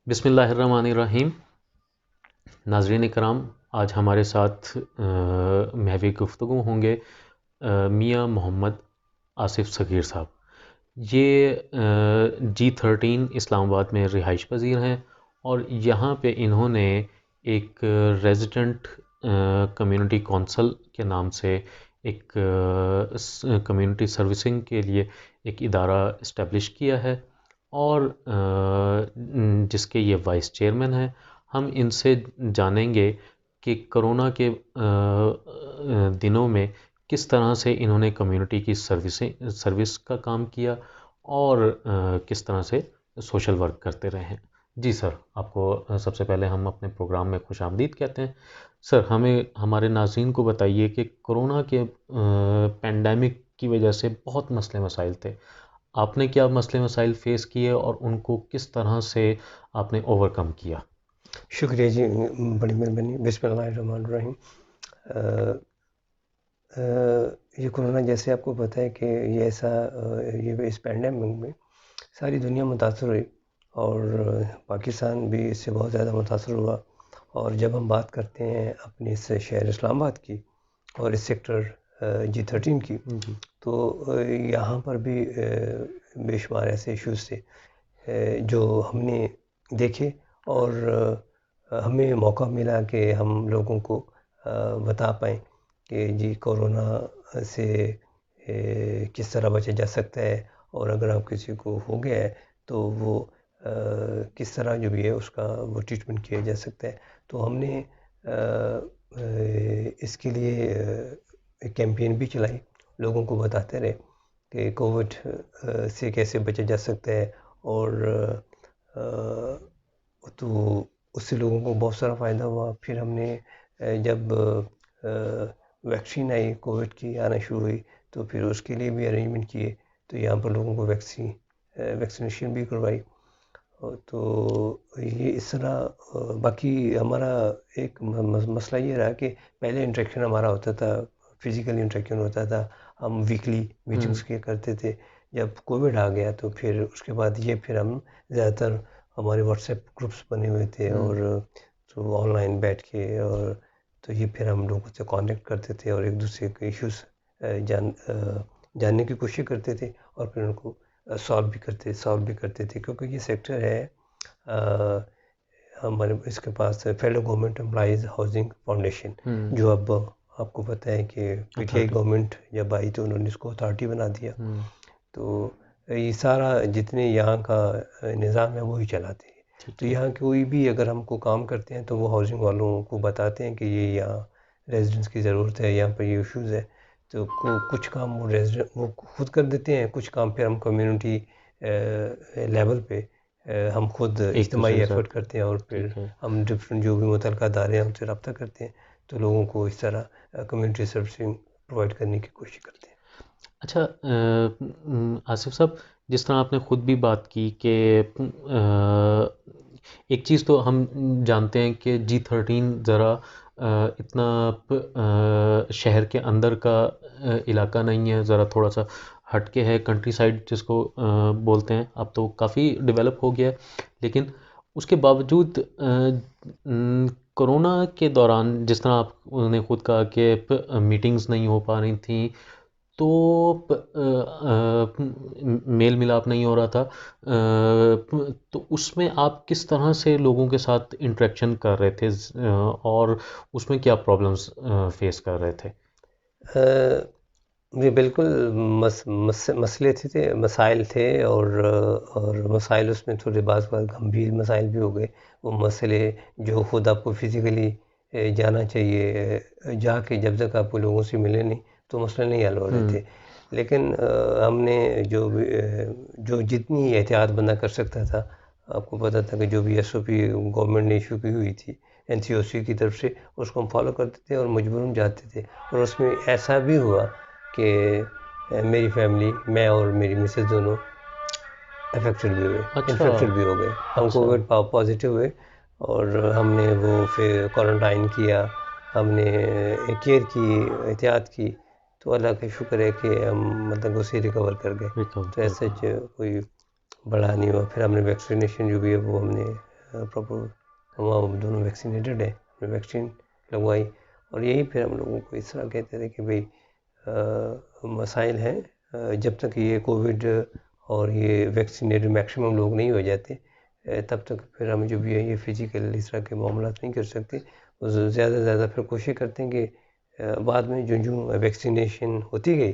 बिस्मिल्लाहिर्रहमानिर्रहीम। नाज़रीन इकराम, आज हमारे साथ महवी गुफ्तगू होंगे मियाँ मोहम्मद आसिफ़ सग़ीर साहब। ये G13 इस्लामाबाद में रिहाइश पज़ीर हैं और यहाँ पे इन्होंने एक रेज़िडेंट कम्युनिटी कौंसल के नाम से एक कम्युनिटी सर्विसिंग के लिए एक इदारा इस्टेब्लिश किया है और जिसके ये वाइस चेयरमैन हैं। हम इनसे जानेंगे कि कोरोना के दिनों में किस तरह से इन्होंने कम्युनिटी की सर्विस का काम किया और किस तरह से सोशल वर्क करते रहे हैं। जी सर, आपको सबसे पहले हम अपने प्रोग्राम में खुशामदीद कहते हैं। सर, हमें हमारे नाज़रीन को बताइए कि कोरोना के पेंडेमिक की वजह से बहुत मसले मसाइल थे। आपने क्या मसले मसाइल फ़ेस किए और उनको किस तरह से आपने ओवरकम किया? शुक्रिया जी, बड़ी मेहरबानी। बिस्मिल्लाहिर्रहमानिर्रहीम। ये कोरोना, जैसे आपको पता है कि ये ऐसा ये इस पैंडेमिक में सारी दुनिया मुतासर हुई और पाकिस्तान भी इससे बहुत ज़्यादा मुतासर हुआ। और जब हम बात करते हैं अपने इस शहर इस्लामाबाद की और इस सेक्टर G13 की, तो यहाँ पर भी बेशुमार ऐसे इश्यूज़ थे जो हमने देखे और हमें मौका मिला कि हम लोगों को बता पाएँ कि जी कोरोना से किस तरह बचा जा सकता है और अगर आप किसी को हो गया है तो वो किस तरह जो भी है उसका वो ट्रीटमेंट किया जा सकता है। तो हमने इसके लिए एक कैंपेन भी चलाई, लोगों को बताते रहे कि कोविड से कैसे बचा जा सकता है और तो उससे लोगों को बहुत सारा फ़ायदा हुआ। फिर हमने जब वैक्सीन आई, कोविड की आना शुरू हुई, तो फिर उसके लिए भी अरेंजमेंट किए। तो यहाँ पर लोगों को वैक्सीनेशन भी करवाई। तो ये इस तरह बाकी हमारा एक मसला ये रहा कि पहले इंटरेक्शन हमारा होता था, फिज़िकल इंटरेक्शन होता था, हम वीकली मीटिंग्स किया करते थे। जब कोविड आ गया तो फिर उसके बाद ये फिर हम ज़्यादातर हमारे व्हाट्सएप ग्रुप्स बने हुए थे और तो ऑनलाइन बैठ के और तो ये फिर हम लोगों से कांटेक्ट करते थे और एक दूसरे के इश्यूज़ जानने की कोशिश करते थे और फिर उनको सॉल्व भी करते थे। क्योंकि ये सेक्टर है हमारे इसके पास federal government employees housing foundation, जो अब आपको पता है कि पीटीआई गवर्नमेंट जब आई तो उन्होंने इसको अथॉरिटी बना दिया। तो ये सारा जितने यहाँ का निज़ाम है वही चलाते हैं। तो यहाँ कोई भी अगर हमको काम करते हैं तो वो हाउसिंग वालों को बताते हैं कि ये यहाँ रेजिडेंट्स की ज़रूरत है, यहाँ पर ये इश्यूज़ है। तो कुछ काम वो खुद कर देते हैं, कुछ काम फिर हम कम्युनिटी लेवल पे हम खुद इज्तिमाई एफर्ट करते हैं और फिर हम डिफरेंट जो भी मुतल्लिक़ा अदारे हैं उनसे रब्ता करते हैं, तो लोगों को इस तरह कम्युनिटी सर्विसिंग प्रोवाइड करने की कोशिश करते हैं। अच्छा, आसिफ साहब, जिस तरह आपने ख़ुद भी बात की कि एक चीज़ तो हम जानते हैं कि G13 ज़रा इतना शहर के अंदर का इलाका नहीं है, ज़रा थोड़ा सा हटके है, कंट्री साइड जिसको बोलते हैं। अब तो काफ़ी डेवलप हो गया है, लेकिन उसके बावजूद कोरोना के दौरान जिस तरह आपने ख़ुद कहा कि मीटिंग्स नहीं हो पा रही थी, तो मेल मिलाप नहीं हो रहा था, तो उसमें आप किस तरह से लोगों के साथ इंटरेक्शन कर रहे थे और उसमें क्या प्रॉब्लम्स फेस कर रहे थे? जी बिल्कुल, मसाइल थे और मसाइल उसमें थोड़े बाज़ गंभीर मसाइल भी हो गए। वो मसले जो ख़ुद आपको फिज़िकली जाना चाहिए, जाके जब तक आप लोगों से मिले नहीं तो मसले नहीं हल हो रहे थे। लेकिन हमने जो जितनी एहतियात बंदा कर सकता था, आपको पता था कि जो भी SOP गवर्नमेंट ने इशू की हुई थी NCOC की तरफ से, उसको हम फॉलो करते थे और मजबूरन जाते थे। और उसमें ऐसा भी हुआ कि मेरी फैमिली, मैं और मेरी मिसेस दोनों इन्फेक्टेड भी हो गए। हम कोविड पॉजिटिव हुए और हमने वो फिर क्वारंटाइन किया, हमने केयर की, एहतियात की, तो अल्लाह का शुक्र है कि हम मतलब उसे रिकवर कर गए। तो ऐसे कोई बड़ा नहीं हुआ। फिर हमने वैक्सीनेशन जो भी है वो हमने प्रॉपर हम दोनों वैक्सीनेटेड हैं, हमने वैक्सीन लगवाई। और यही फिर हम लोगों को इस तरह कहते थे कि भाई मसाइल हैं, जब तक ये कोविड और ये वैक्सीनेटेड मैक्सिमम लोग नहीं हो जाते तब तक फिर हम जो भी है ये फिजिकल इस तरह के मामला नहीं कर सकते। ज़्यादा से ज़्यादा फिर कोशिश करते हैं कि बाद में जो वैक्सीनेशन होती गई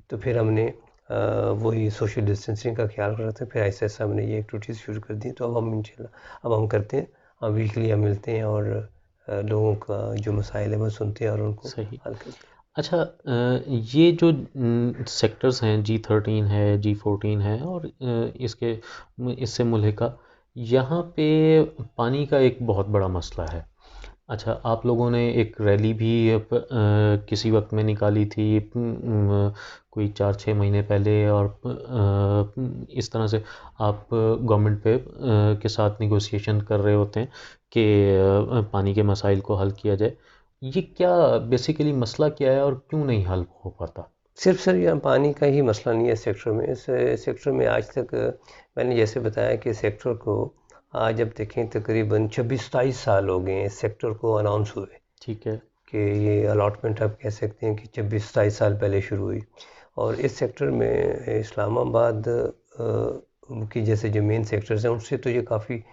तो फिर हमने वही सोशल डिस्टेंसिंग का ख्याल रखते हैं। फिर ऐसे ऐसा हमने ये एक्टिविटीज़ शुरू कर दी। तो अब हम इंशाल्लाह अब हम करते हैं, हम वीकली हम मिलते हैं और लोगों का जो मसाइल है वो सुनते हैं और उनको सही। हल करते हैं। अच्छा, ये जो सेक्टर्स हैं, G13 है, G14 है और इसके इससे मुल्हिका, यहाँ पे पानी का एक बहुत बड़ा मसला है। अच्छा, आप लोगों ने एक रैली भी किसी वक्त में निकाली थी, कोई 4-6 महीने पहले, और इस तरह से आप गवर्नमेंट पे के साथ निगोशिएशन कर रहे होते हैं कि पानी के मसाइल को हल किया जाए। ये क्या बेसिकली मसला क्या है और क्यों नहीं हल हो पाता? सिर्फ सर यहाँ पानी का ही मसला नहीं है सेक्टर में। इस सेक्टर में आज तक मैंने जैसे बताया कि सेक्टर को आज जब देखें तकरीबन 26-27 साल हो गए हैं इस सेक्टर को अनाउंस हुए। ठीक है। कि ये अलॉटमेंट आप कह सकते हैं कि 26-27 साल पहले शुरू हुई। और इस सेक्टर में इस्लामाबाद की जैसे जो मेन सेक्टर्स हैं उनसे तो ये काफ़ी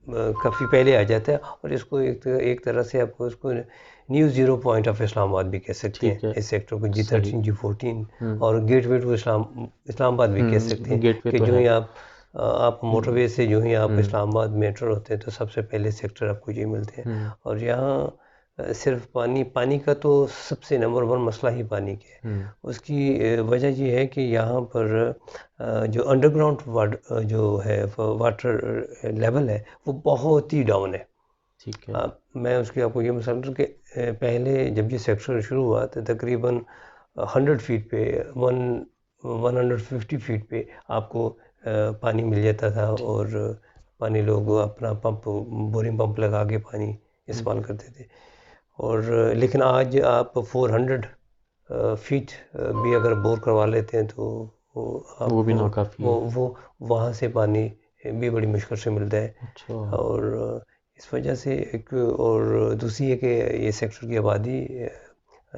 पहले आ जाता है। और इसको एक तरह से आपको इसको new zero point of Islamabad भी कह सकते ठीक हैं है। इस सेक्टर को। सही। G13 G14 और गेटवे टू इस्लामाबाद भी कह सकते हैं गेटवे कि तो जो है। ही आप मोटरवे से जो ही आप इस्लामाबाद में एंटर होते हैं तो सबसे पहले सेक्टर आपको ये मिलते हैं। और यहाँ सिर्फ पानी का तो सबसे नंबर 1 मसला ही पानी के है। उसकी वजह ये है कि यहाँ पर जो अंडरग्राउंड जो है वाटर लेवल है वो बहुत ही डाउन है। ठीक है। मैं उसकी आपको ये मिसाल दूँ कि पहले जब ये सेक्टर शुरू हुआ तो तकरीबन 100 फीट पे 150 फीट पे आपको पानी मिल जाता था। और पानी लोग अपना बोरिंग पंप लगा के पानी इस्तेमाल करते थे। और लेकिन आज आप 400 फीट भी अगर बोर करवा लेते हैं तो वो वो भी आपको नाकाफ़ी है। वो वहाँ से पानी भी बड़ी मुश्किल से मिलता है। अच्छा। और इस वजह से एक और दूसरी है कि ये सेक्टर की आबादी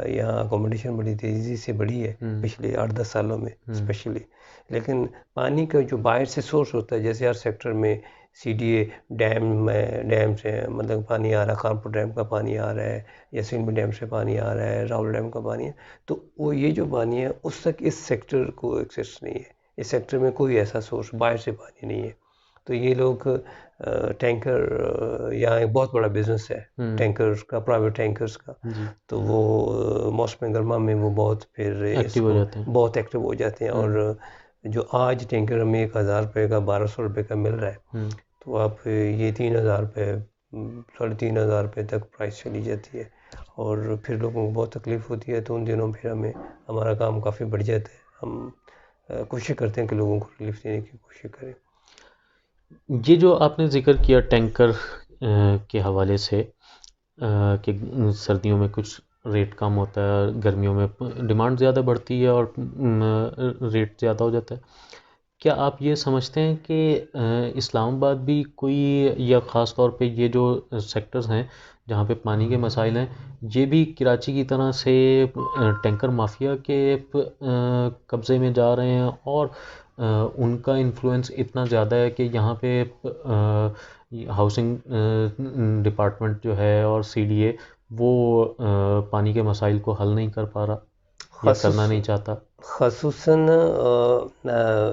यहाँ अकोमोडेशन बड़ी तेज़ी से बढ़ी है पिछले 8-10 सालों में स्पेशली। लेकिन पानी का जो बाहर से सोर्स होता है, जैसे हर सेक्टर में CDA डैम से मतलब पानी आ रहा है, कानपुर डैम का पानी आ रहा है, यासीन डैम से पानी आ रहा है, रावल डैम का पानी है। तो वो ये जो पानी है उस तक इस सेक्टर को एक्सेस नहीं है। इस सेक्टर में कोई ऐसा सोर्स बाहर से पानी नहीं है। तो ये लोग टैंकर, यहाँ एक बहुत बड़ा बिजनेस है टैंकर्स का, प्राइवेट टैंकर्स का। तो वो मौसम गर्मा में वो बहुत फिर एक्टिव हो जाते हैं। बहुत एक्टिव हो जाते हैं। और जो आज टैंकर हमें 1000 रुपये का 1200 रुपये का मिल रहा है तो आप ये 3000 रुपये 3500 रुपये तक प्राइस चली जाती है। और फिर लोगों को बहुत तकलीफ़ होती है। तो उन दिनों फिर हमारा काम काफ़ी बढ़ जाता है। हम कोशिश करते हैं कि लोगों को रिलीफ देने की कोशिश करें। ये जो आपने जिक्र किया टैंकर के हवाले से कि सर्दियों में कुछ रेट कम होता है, गर्मियों में डिमांड ज़्यादा बढ़ती है और रेट ज़्यादा हो जाता है। क्या आप ये समझते हैं कि इस्लामाबाद भी कोई, या ख़ास तौर पे ये जो सेक्टर्स हैं जहाँ पे पानी के मसाइल हैं, ये भी कराची की तरह से टैंकर माफिया के कब्ज़े में जा रहे हैं और उनका इन्फ्लुएंस इतना ज़्यादा है कि यहाँ पे हाउसिंग डिपार्टमेंट जो है और CDA वो पानी के मसाइल को हल नहीं कर पा रहा या करना नहीं चाहता? ख़ुसूसन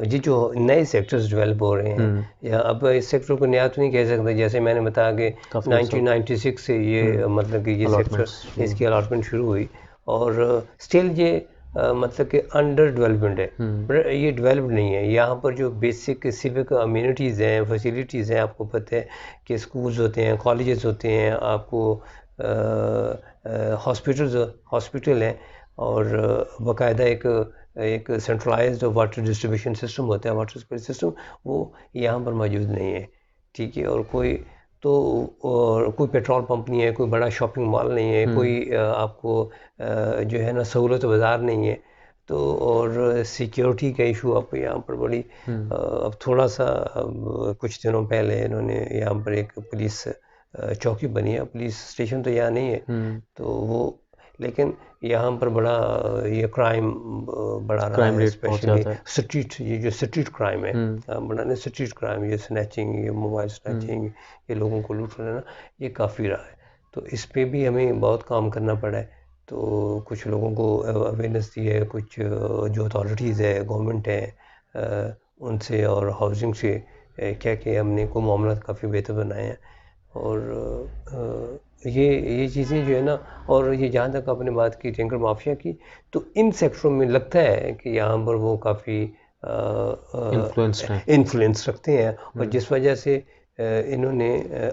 ये जो नए सेक्टर्स डेवलप हो रहे हैं, या अब इस सेक्टर को नया तो नहीं कह सकते। जैसे मैंने बताया कि 1996 से ये मतलब कि ये सेक्टर इसकी अलॉटमेंट शुरू हुई और स्टिल ये मतलब कि अंडर डेवलपमेंट है, पर ये डेवलप्ड नहीं है। यहाँ पर जो बेसिक सिविक अम्यूनिटीज़ हैं, फैसिलिटीज़ हैं, आपको पता है कि स्कूल्स होते हैं, कॉलेजेस होते हैं, आपको हॉस्पिटल हैं और बाकायदा एक सेंट्रलाइज्ड वाटर डिस्ट्रीब्यूशन सिस्टम होता है, वाटर सप्लाई सिस्टम, वो यहाँ पर मौजूद नहीं है। ठीक है। और कोई पेट्रोल पंप नहीं है, कोई बड़ा शॉपिंग मॉल नहीं है, कोई आपको जो है ना सहूलत बाज़ार नहीं है। तो और सिक्योरिटी का इशू अब यहाँ पर बड़ी अब थोड़ा सा कुछ दिनों पहले इन्होंने यहाँ पर एक पुलिस चौकी बनी है, पुलिस स्टेशन तो यहाँ नहीं है, तो वो लेकिन यहाँ पर बड़ा ये क्राइम बढ़ा रहा क्राइम है, रेट बहुत स्पेशली ज़्यादा है। स्ट्रीट, ये जो स्ट्रीट क्राइम है बड़ा ना, स्ट्रीट क्राइम, ये स्नैचिंग, ये मोबाइल स्नैचिंग, ये लोगों को लूट लेना, ये काफ़ी रहा है। तो इस पे भी हमें बहुत काम करना पड़ा है। तो कुछ लोगों को अवेयरनेस दी है, कुछ जो अथॉरिटीज़ है, गवर्नमेंट है, उनसे और हाउसिंग से क्या क्या हमने को मामला काफ़ी बेहतर बनाए हैं। और ये चीज़ें जो है ना, और ये जहाँ तक आपने बात की टैंकर माफिया की, तो इन सेक्टरों में लगता है कि यहाँ पर वो काफ़ी इन्फ्लुएंस्ड हैं। इन्फ्लुएंस रखते हैं, और जिस वजह से इन्होंने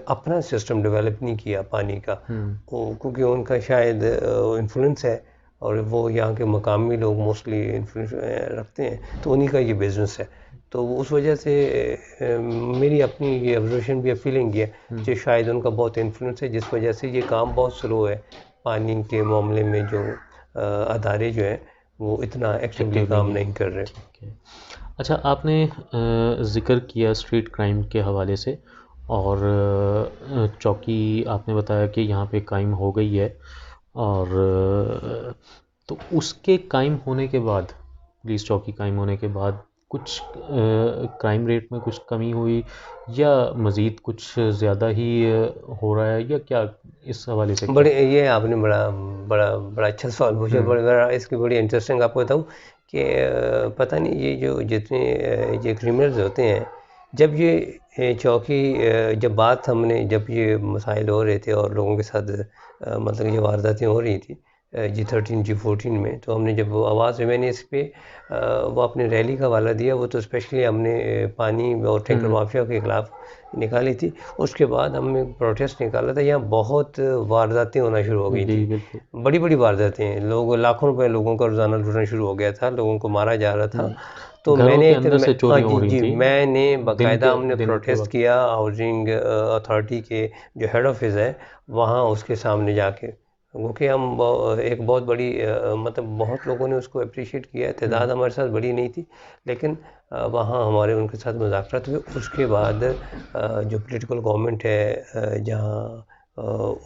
अपना सिस्टम डेवलप नहीं किया पानी का, क्योंकि उनका शायद इन्फ्लुएंस है, और वो यहाँ के मकामी लोग मोस्टली इन्फ्लुएंस रखते हैं, तो उन्हीं का ये बिज़नेस है। तो उस वजह से मेरी अपनी ये ऑब्जर्वेशन भी, फीलिंग है कि शायद उनका बहुत इन्फ्लुएंस है, जिस वजह से ये काम बहुत स्लो है पानी के मामले में, जो अदारे जो हैं वो इतना एक्टिवली काम नहीं कर रहे। अच्छा, आपने ज़िक्र किया स्ट्रीट क्राइम के हवाले से, और चौकी आपने बताया कि यहाँ पे कायम हो गई है, और तो उसके कायम होने के बाद, पुलिस चौकी कायम होने के बाद कुछ क्राइम रेट में कुछ कमी हुई, या मज़ीद कुछ ज़्यादा ही हो रहा है, या क्या इस हवाले से? बड़े ये आपने बड़ा बड़ा बड़ा अच्छा सवाल पूछा, बड़ा इसकी बड़ी इंटरेस्टिंग आपको बताऊँ कि पता नहीं ये जो जितने ये क्रिमिनल्स होते हैं, जब ये चौकी जब बात हमने जब ये मसाइल हो रहे थे और लोगों के साथ मतलब ये वारदातें हो रही थी G13 G14 में, तो हमने जब आवाज़ मैंने इस पे वो अपने रैली का हवाला दिया, वो तो स्पेशली हमने पानी और टैंकर माफिया के खिलाफ निकाली थी। उसके बाद हमने प्रोटेस्ट निकाला था, यहाँ बहुत वारदातें होना शुरू हो गई थी, बड़ी बड़ी वारदातें, लोग लाखों रुपए लोगों का रोज़ाना लूटना शुरू हो गया था, लोगों को मारा जा रहा था। तो मैंने मैंने बाकायदा हमने प्रोटेस्ट किया हाउसिंग अथॉरिटी के जो हेड ऑफिस है वहाँ, उसके सामने जाके, क्योंकि हम एक बहुत बड़ी मतलब बहुत लोगों ने उसको अप्रिशिएट किया, तादाद हमारे साथ बड़ी नहीं थी, लेकिन वहाँ हमारे उनके साथ मुज़ाकरात हुए। उसके बाद जो पॉलिटिकल गवर्नमेंट है जहाँ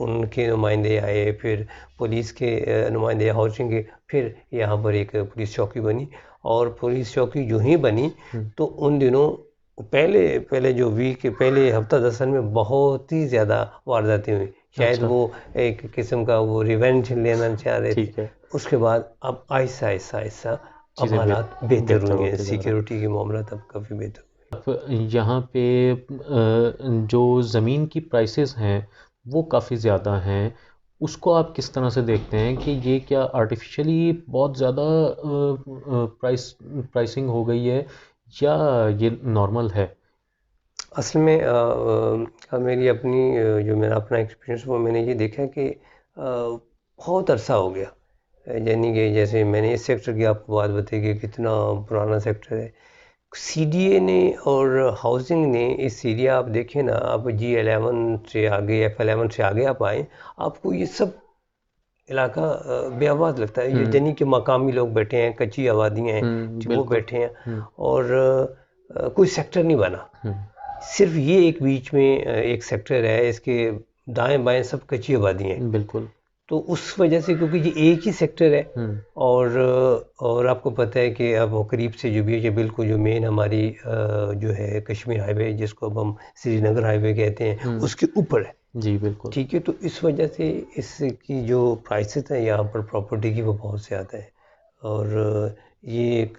उनके नुमाइंदे आए, फिर पुलिस के नुमाइंदे, हाउसिंग के, फिर यहाँ पर एक पुलिस चौकी बनी, और पुलिस चौकी जो ही बनी तो उन दिनों पहले जो वीक पहले हफ्ता 10 दिन में बहुत ही ज़्यादा वारदातें हुई। शायद वो एक किस्म का वो रिवेंज लेना चाह रहे थे। उसके बाद अब आहिस्ता आहिस्ता आहिस्ता अब हालात बेहतर हुए हैं, सिक्योरिटी के मामला तब काफ़ी बेहतर हुए। अब यहाँ पे जो ज़मीन की प्राइसेस हैं वो काफ़ी ज़्यादा हैं, उसको आप किस तरह से देखते हैं कि ये क्या आर्टिफिशियली बहुत ज़्यादा प्राइसिंग हो गई है, या ये नॉर्मल है? असल में मेरी अपनी जो मेरा अपना एक्सपीरियंस, वो मैंने ये देखा कि बहुत अरसा हो गया, यानी कि जैसे मैंने इस सेक्टर की आपको बात बताई कि कितना पुराना सेक्टर है, CDA ने और हाउसिंग ने इस एरिया, आप देखें ना, आप G11 से आगे, F11 से आगे आप आए, आपको ये सब इलाका बेआबाद लगता है। ये यानी कि मकामी लोग बैठे हैं, कच्ची आबादियाँ हैं, वो बैठे हैं, और कोई सेक्टर नहीं बना। सिर्फ ये एक बीच में एक सेक्टर है, इसके दाएं बाएं सब कच्ची आबादियाँ हैं। बिल्कुल। तो उस वजह से, क्योंकि ये एक ही सेक्टर है, और आपको पता है कि अब वो करीब से जो भी है, बिल्कुल जो मेन हमारी जो है कश्मीर हाईवे, जिसको अब हम श्रीनगर हाईवे कहते हैं, उसके ऊपर है। जी बिल्कुल। ठीक है, तो इस वजह से इसकी जो प्राइसेस है यहाँ पर प्रॉपर्टी की, वो बहुत ज़्यादा है, और ये एक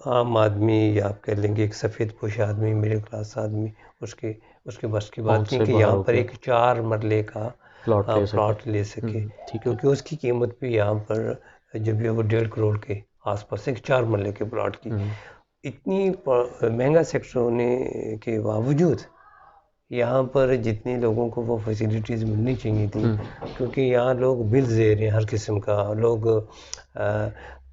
आम आदमी, या आप कह लेंगे एक सफ़ेद पोश आदमी, मिडिल क्लास आदमी, उसके बस की बात नहीं कि यहाँ पर एक 4 मरले का प्लॉट ले सके, क्योंकि उसकी कीमत भी यहाँ पर जब भी वो 1.5 करोड़ के आसपास, एक 4 मरले के प्लॉट की। इतनी महंगा सेक्टर होने के बावजूद यहाँ पर जितने लोगों को वो फैसिलिटीज़ मिलनी चाहिए थी, क्योंकि यहाँ लोग बिल्स दे रहे हैं हर किस्म का, लोग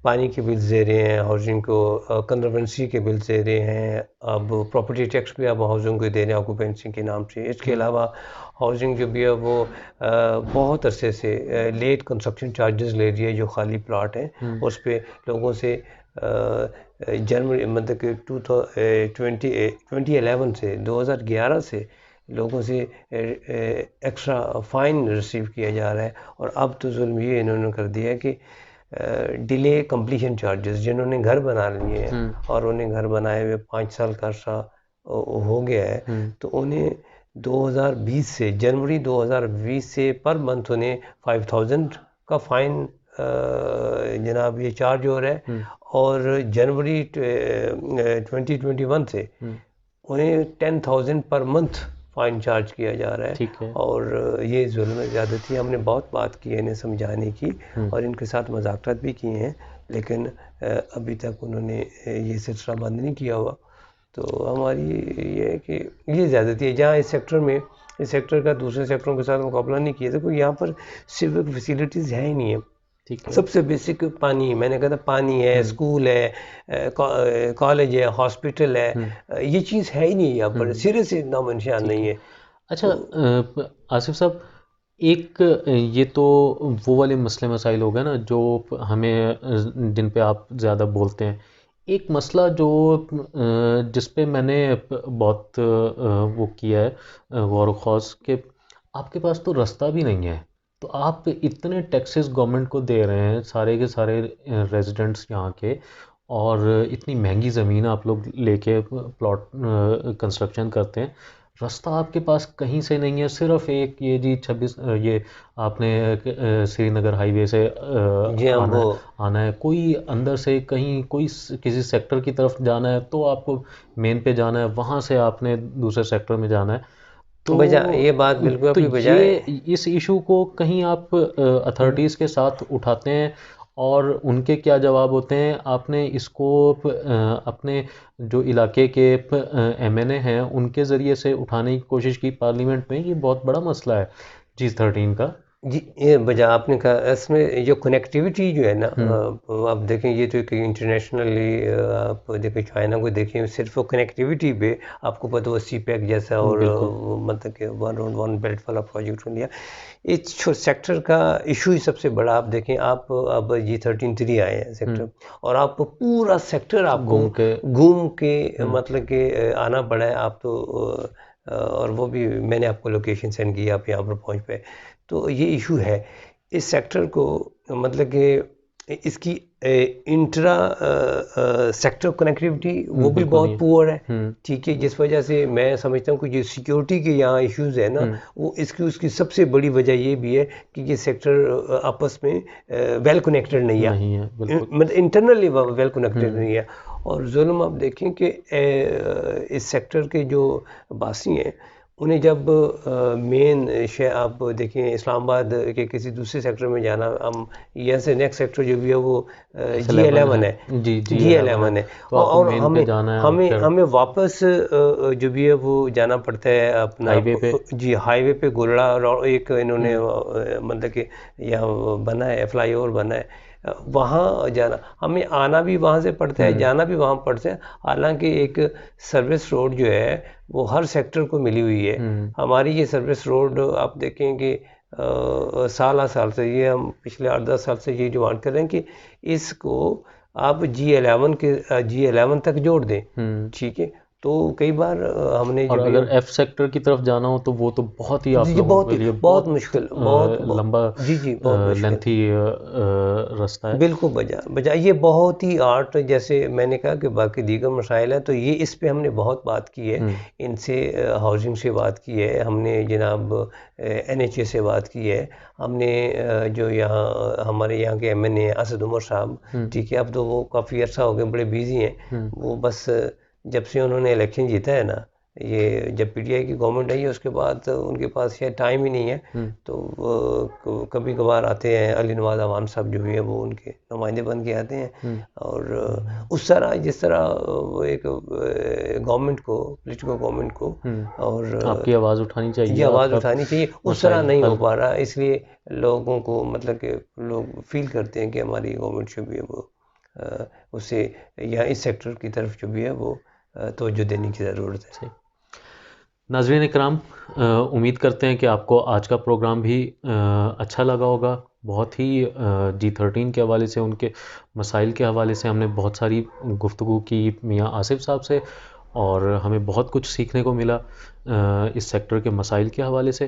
पानी के बिल्स दे रहे हैं हाउसिंग को, कंजर्वेंसी के बिल्स दे रहे हैं, अब प्रॉपर्टी टैक्स भी अब हाउसिंग को दे रहे हैं ऑक्यूपेंसी के नाम से। इसके अलावा हाउसिंग जो भी है वो बहुत अरसे से लेट कंस्ट्रक्शन चार्जेस ले रही है, जो खाली प्लाट हैं उस पर लोगों से जनवरी मतलब कि 2011 से 2011 से लोगों से एक्स्ट्रा फ़ाइन रिसीव किया जा रहा है। और अब तो जुल्म ये इन्होंने कर दिया है कि डिले कंप्लीशन चार्जेस, जिन्होंने घर बना लिए हैं और उन्हें घर बनाए हुए 5 साल का अर्सा हो गया है, तो उन्हें 2020 से जनवरी 2020 से पर मंथ उन्हें 5000 का फ़ाइन जनाब ये चार्ज हो रहा है। और जनवरी 2021 से उन्हें 10,000 पर मंथ फ़ाइन चार्ज किया जा रहा है। और ये जुल्म ज़्यादती, हमने बहुत बात की है इन्हें समझाने की और इनके साथ मज़ाकरात भी किए हैं, लेकिन अभी तक उन्होंने ये सिलसिला बंद नहीं किया हुआ। तो हमारी ये है कि ये ज़्यादती है, जहाँ इस सेक्टर का दूसरे सेक्टरों के साथ मुकाबला नहीं किया, तो यहाँ पर सिविक फैसिलिटीज़ है ही नहीं है। सबसे बेसिक पानी, मैंने कहा था पानी है, स्कूल है, कॉलेज है, हॉस्पिटल है, ये चीज़ है ही नहीं यहाँ पर, सिरे से नामो निशान नहीं है। अच्छा आसिफ साहब, एक ये तो वो वाले मसले मसाइल हो गए ना जो हमें जिन पे आप ज़्यादा बोलते हैं। एक मसला जो जिस पे मैंने बहुत वो किया है गौर ख़ौस के, आपके पास तो रास्ता भी नहीं है, तो आप इतने टैक्सेस गवर्नमेंट को दे रहे हैं, सारे के सारे रेजिडेंट्स यहाँ के, और इतनी महंगी ज़मीन आप लोग लेके प्लॉट कंस्ट्रक्शन करते हैं, रास्ता आपके पास कहीं से नहीं है। सिर्फ एक ये जी 26 ये आपने श्रीनगर हाईवे से आना है, कोई अंदर से कहीं कोई किसी सेक्टर की तरफ जाना है तो आपको मेन पे जाना है, वहाँ से आपने दूसरे सेक्टर में जाना है। तो ये बात बिल्कुल अपनी वजह है। इस इशू को कहीं आप अथॉरिटीज़ के साथ उठाते हैं और उनके क्या जवाब होते हैं? आपने इसको अपने जो इलाके के MNA हैं उनके ज़रिए से उठाने की कोशिश की पार्लियामेंट में? ये बहुत बड़ा मसला है G13 का। जी, ये बजा आपने कहा, इसमें जो कनेक्टिविटी जो है ना, आप देखें ये तो एक इंटरनेशनली, आप देखें चाइना को देखें, सिर्फ वो कनेक्टिविटी पे आपको पता वो CPEC जैसा और मतलब कि वन बेल्ट वाला प्रोजेक्ट हो लिया। इस सेक्टर का इशू ही सबसे बड़ा, आप देखें, आप अब G13 आए हैं सेक्टर, और आप पूरा सेक्टर आपको घूम के मतलब कि आना पड़ा है आप तो, और वो भी मैंने आपको लोकेशन सेंड की, आप यहाँ पर पहुँच पाए। तो ये इशू है इस सेक्टर को, मतलब कि इसकी इंट्रा सेक्टर कनेक्टिविटी वो भी बहुत पुअर है, ठीक है, जिस वजह से मैं समझता हूँ कि जो सिक्योरिटी के यहाँ इश्यूज है ना, वो उसकी सबसे बड़ी वजह ये भी है कि ये सेक्टर आपस में वेल कनेक्टेड नहीं है, मतलब इंटरनली वेल कनेक्टेड नहीं है। और जुल्म आप देखें कि इस सेक्टर के जो बासी हैं, उन्हें जब मेन आप देखें इस्लामाबाद के किसी दूसरे सेक्टर में जाना, हम यहाँ से नेक्स्ट सेक्टर जो भी है वो G11 है, G11 है, और हमें वापस जो भी है वो जाना पड़ता है अपना हाईवे पे गोलड़ा एक इन्होंने मतलब कि यहाँ बना है, फ्लाईओवर बना है, वहाँ जाना, हमें आना भी वहाँ से पड़ता है, जाना भी वहाँ पड़ता है। हालांकि एक सर्विस रोड जो है वो हर सेक्टर को मिली हुई है। हमारी ये सर्विस रोड आप देखें कि साल से, ये हम पिछले 8-10 साल से ये डिमांड कर रहे हैं कि इसको आप G11 तक जोड़ दें, ठीक है। तो कई बार हमने और अगर F सेक्टर की तरफ जाना हो तो वो तो बहुत ही आप लोगों के लिए बहुत मुश्किल, बहुत लंबा बहुत लेंथी रास्ता है। बिल्कुल बजा ये बहुत ही आर्ट, जैसे मैंने कहा कि बाकी दीगर मसाइल हैं, तो ये इस पे हमने बहुत बात की है, इनसे हाउसिंग से बात की है हमने, जनाब NHA से बात की है हमने, जो यहाँ हमारे यहाँ के MNA असद उमर साहब, ठीक है, अब तो वो काफ़ी अर्सा हो गए, बड़े बिजी हैं वो, बस जब से उन्होंने इलेक्शन जीता है ना, ये जब PTI की गवर्नमेंट आई है उसके बाद उनके पास शायद टाइम ही नहीं है, तो कभी कभार आते हैं। अली नवाज अवान साहब जो भी है वो उनके नुमाइंदे बन के आते हैं, और उस तरह जिस तरह वो एक गवर्नमेंट को, पोलिटिकल गवर्नमेंट को, और आपकी आवाज़ उठानी चाहिए, आवाज़ उठानी चाहिए, उस तरह नहीं हो पा रहा, इसलिए लोगों को मतलब कि लोग फील करते हैं कि हमारी गवर्नमेंट जो भी है वो उसे या इस सेक्टर की तरफ जो भी है वो तवज्जो देने की ज़रूरत है। सही। नाज़रीन इकराम, उम्मीद करते हैं कि आपको आज का प्रोग्राम भी अच्छा लगा होगा। बहुत ही G13 के हवाले से, उनके मसाइल के हवाले से हमने बहुत सारी गुफ्तगू की मियाँ आसिफ साहब से, और हमें बहुत कुछ सीखने को मिला इस सेक्टर के मसाइल के हवाले से।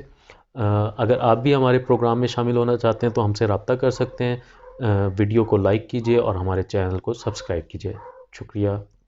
अगर आप भी हमारे प्रोग्राम में शामिल होना चाहते हैं तो हमसे रब्ता कर सकते हैं। वीडियो को लाइक कीजिए और हमारे चैनल को सब्सक्राइब कीजिए। शुक्रिया।